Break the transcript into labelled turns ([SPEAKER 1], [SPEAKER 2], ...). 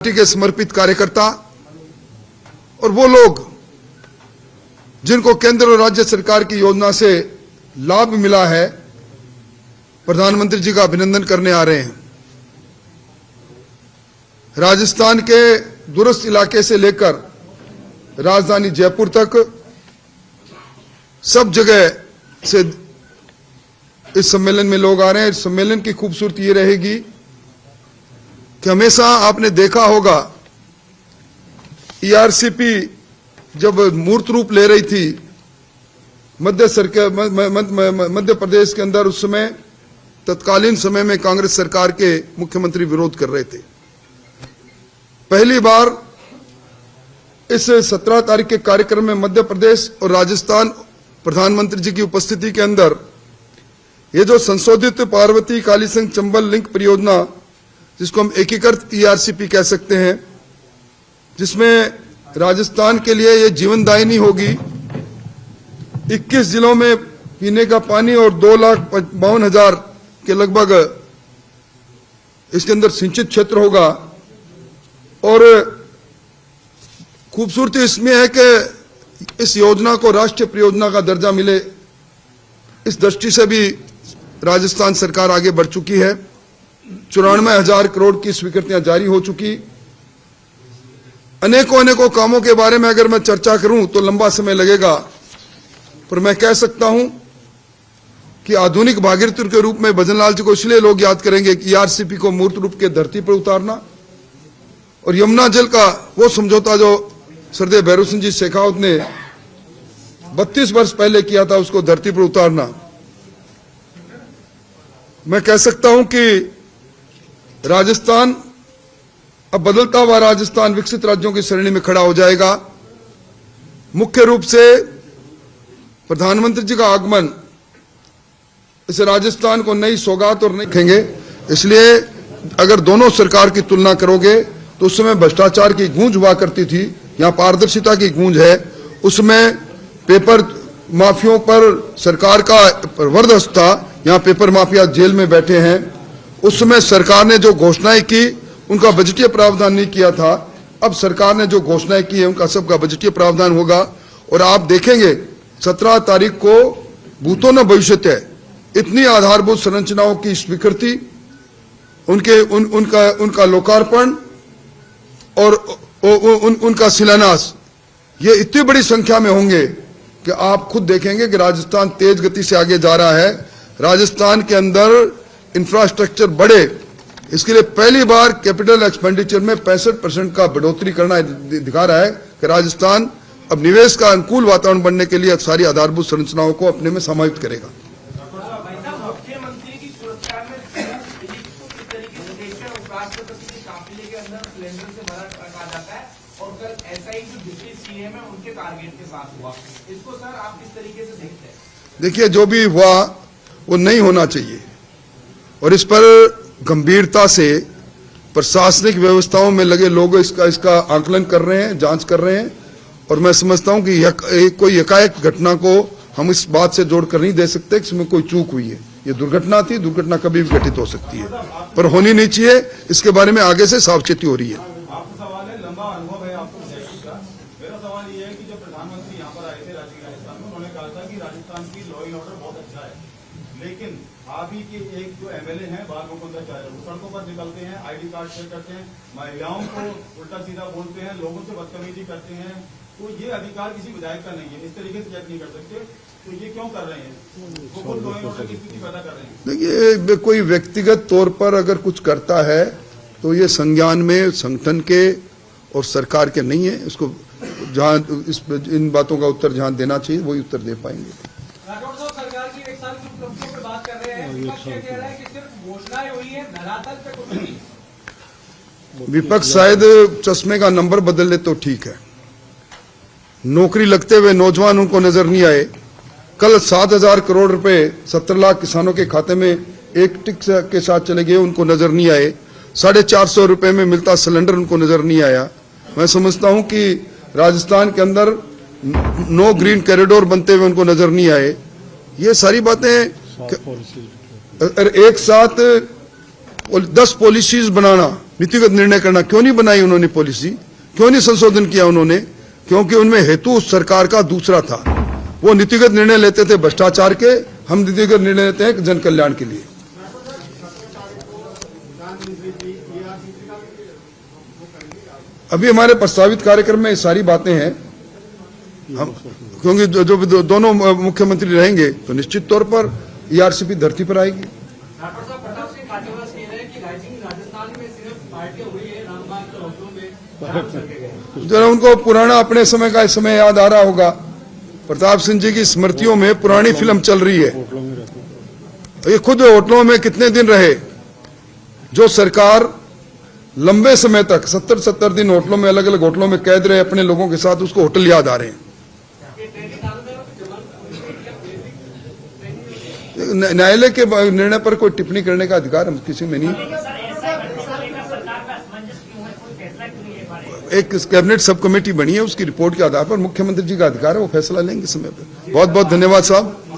[SPEAKER 1] Party के समर्पित कार्यकर्ता और वो लोग जिनको केंद्र और राज्य सरकार की योजना से लाभ मिला है, प्रधानमंत्री जी का अभिनंदन करने आ रहे हैं। राजस्थान के दूरस्थ इलाके से लेकर राजधानी जयपुर तक सब जगह से इस सम्मेलन में लोग आ रहे हैं। इस सम्मेलन की खूबसूरती ये रहेगी कि हमेशा आपने देखा होगा ईआरसीपी जब मूर्त रूप ले रही थी मध्य प्रदेश के अंदर, उस समय तत्कालीन समय में कांग्रेस सरकार के मुख्यमंत्री विरोध कर रहे थे। पहली बार इस 17 तारीख के कार्यक्रम में मध्य प्रदेश और राजस्थान प्रधानमंत्री जी की उपस्थिति के अंदर ये जो संशोधित पार्वती कालीसिंग चंबल लिंक परियोजना, जिसको हम एकीकृत ईआरसीपी कह सकते हैं, जिसमें राजस्थान के लिए ये जीवनदायिनी होगी। 21 जिलों में पीने का पानी और 2,52,000 के लगभग इसके अंदर सिंचित क्षेत्र होगा। और खूबसूरती इसमें है कि इस योजना को राष्ट्रीय परियोजना का दर्जा मिले, इस दृष्टि से भी राजस्थान सरकार आगे बढ़ चुकी है। 94,000 करोड़ की स्वीकृतियां जारी हो चुकी। अनेकों कामों के बारे में अगर मैं चर्चा करूं तो लंबा समय लगेगा, पर मैं कह सकता हूं कि आधुनिक भागीरथी के रूप में भजनलाल जी को इसलिए लोग याद करेंगे कि ईआरसीपी को मूर्त रूप के धरती पर उतारना और यमुना जल का वो समझौता जो सरदेव भैरव सिंह जी शेखावत ने 32 वर्ष पहले किया था, उसको धरती पर उतारना। मैं कह सकता हूं कि राजस्थान अब बदलता हुआ राजस्थान विकसित राज्यों की श्रेणी में खड़ा हो जाएगा। मुख्य रूप से प्रधानमंत्री जी का आगमन इस राजस्थान को नई सौगात और नई देखेंगे। इसलिए अगर दोनों सरकार की तुलना करोगे तो उस समय भ्रष्टाचार की गूंज हुआ करती थी, यहाँ पारदर्शिता की गूंज है। उसमें पेपर माफियों पर सरकार का वर्चस्व था, यहाँ पेपर माफिया जेल में बैठे हैं। उस समय सरकार ने जो घोषणाएं की उनका बजटीय प्रावधान नहीं किया था। अब सरकार ने जो घोषणाएं की है उनका सबका बजटीय प्रावधान होगा। और आप देखेंगे 17 तारीख को भूतो न भविष्यति है, इतनी आधारभूत संरचनाओं की स्वीकृति, उनका लोकार्पण और उनका शिलान्यास, ये इतनी बड़ी संख्या में होंगे कि आप खुद देखेंगे कि राजस्थान तेज गति से आगे जा रहा है। राजस्थान के अंदर इंफ्रास्ट्रक्चर बढ़े, इसके लिए पहली बार कैपिटल एक्सपेंडिचर में 65% का बढ़ोतरी करना दिखा रहा है कि राजस्थान अब निवेश का अनुकूल वातावरण बनने के लिए सारी आधारभूत संरचनाओं को अपने में समाहित करेगा।
[SPEAKER 2] मुख्यमंत्री की सुरक्षा में किस तरीके से देखते हैं? उपराष्ट्रपति के काफिले के अंदर सिलेंडर से भरा रखा जाता है और कल ऐसा ही जो डिप्टी सीएम है उनके टारगेट के साथ हुआ, इसको सर आप किस तरीके से देखते हैं?
[SPEAKER 1] देखिए, जो भी हुआ वो नहीं होना चाहिए और इस पर गंभीरता से प्रशासनिक व्यवस्थाओं में लगे लोग इसका आकलन कर रहे हैं, जांच कर रहे हैं। और मैं समझता हूं कि कोई एकाएक घटना को हम इस बात से जोड़कर नहीं दे सकते कि इसमें कोई चूक हुई है। ये दुर्घटना थी, दुर्घटना कभी भी घटित हो सकती है, पर होनी नहीं चाहिए। इसके बारे में आगे से सावचेती हो रही है।
[SPEAKER 3] आपका सवाल है, लंबा अनुभव है आपको जयपुर का। मेरा सवाल ये है कि जब प्रधानमंत्री यहाँ पर आए थे राजस्थान में, उन्होंने कहा था कि राजस्थान की लॉ एंड ऑर्डर बहुत अच्छा है, लेकिन आप ही के एक जो एमएलए हैं बाल मुकुंदाचार्य, वो सड़कों पर निकलते हैं, आईडी कार्ड शेयर करते हैं, महिलाओं को उल्टा सीधा बोलते हैं, लोगों से बदतमीजी करते हैं। तो ये अधिकार किसी विधायक का नहीं है, इस तरीके से चेक नहीं कर सकते। तो ये क्यों कर रहे हैं? वो खुद लॉ एंड ऑर्डर की स्थिति पैदा कर रहे हैं।
[SPEAKER 1] देखिए, कोई व्यक्तिगत तौर पर अगर कुछ करता है तो ये संज्ञान में संगठन के और सरकार के नहीं है। इसको जहां इन बातों का उत्तर जहां देना चाहिए वही उत्तर दे पाएंगे।
[SPEAKER 2] राठौड़ साहब, सरकार की 1 साल की उपलब्धियों पर बात कर रहे हैं, विपक्ष ये कह रहा है कि सिर्फ घोषणाएं हुई है, धरातल पे कुछ नहीं।
[SPEAKER 1] विपक्ष शायद चश्मे का नंबर बदल ले तो ठीक है। नौकरी लगते हुए नौजवान उनको नजर नहीं आए। कल 7,000 करोड़ रुपए 17 लाख किसानों के खाते में एक टिक के साथ चले गए, उनको नजर नहीं आए। 450 रुपए में मिलता सिलेंडर उनको नजर नहीं आया। मैं समझता हूं कि राजस्थान के अंदर नो ग्रीन कॉरिडोर बनते हुए उनको नजर नहीं आए। ये सारी बातें एक साथ 10 पॉलिसीज बनाना नीतिगत निर्णय करना। क्यों नहीं बनाई उन्होंने पॉलिसी, क्यों नहीं संशोधन किया उन्होंने? क्योंकि उनमें हेतु उस सरकार का दूसरा था। वो नीतिगत निर्णय लेते थे भ्रष्टाचार के, हम नीतिगत निर्णय लेते हैं जन कल्याण के लिए। अभी हमारे प्रस्तावित कार्यक्रम में ये सारी बातें हैं। हम क्योंकि जो दोनों मुख्यमंत्री रहेंगे तो निश्चित तौर पर ईआरसीपी धरती पर आएगी।
[SPEAKER 4] डॉक्टर साहब, प्रताप सिंह खाचरियावास कह रहे हैं कि राजस्थान में सिर्फ पार्टियां हुई है, रामबाग के होटलों में शराब करके गए।
[SPEAKER 1] जरा उनको पुराना अपने समय का समय याद आ रहा होगा। प्रताप सिंह जी की स्मृतियों में पुरानी फिल्म चल रही है। ये खुद होटलों में कितने दिन रहे। जो सरकार लंबे समय तक 70 दिन होटलों में, अलग अलग होटलों में कैद रहे अपने लोगों के साथ, उसको होटल याद आ रहे हैं। न्यायालय के निर्णय पर कोई टिप्पणी करने का अधिकार हम किसी में नहीं। एक कैबिनेट सब कमेटी बनी है, उसकी रिपोर्ट के आधार पर मुख्यमंत्री जी का अधिकार है, वो फैसला लेंगे समय पर। बहुत बहुत धन्यवाद साहब।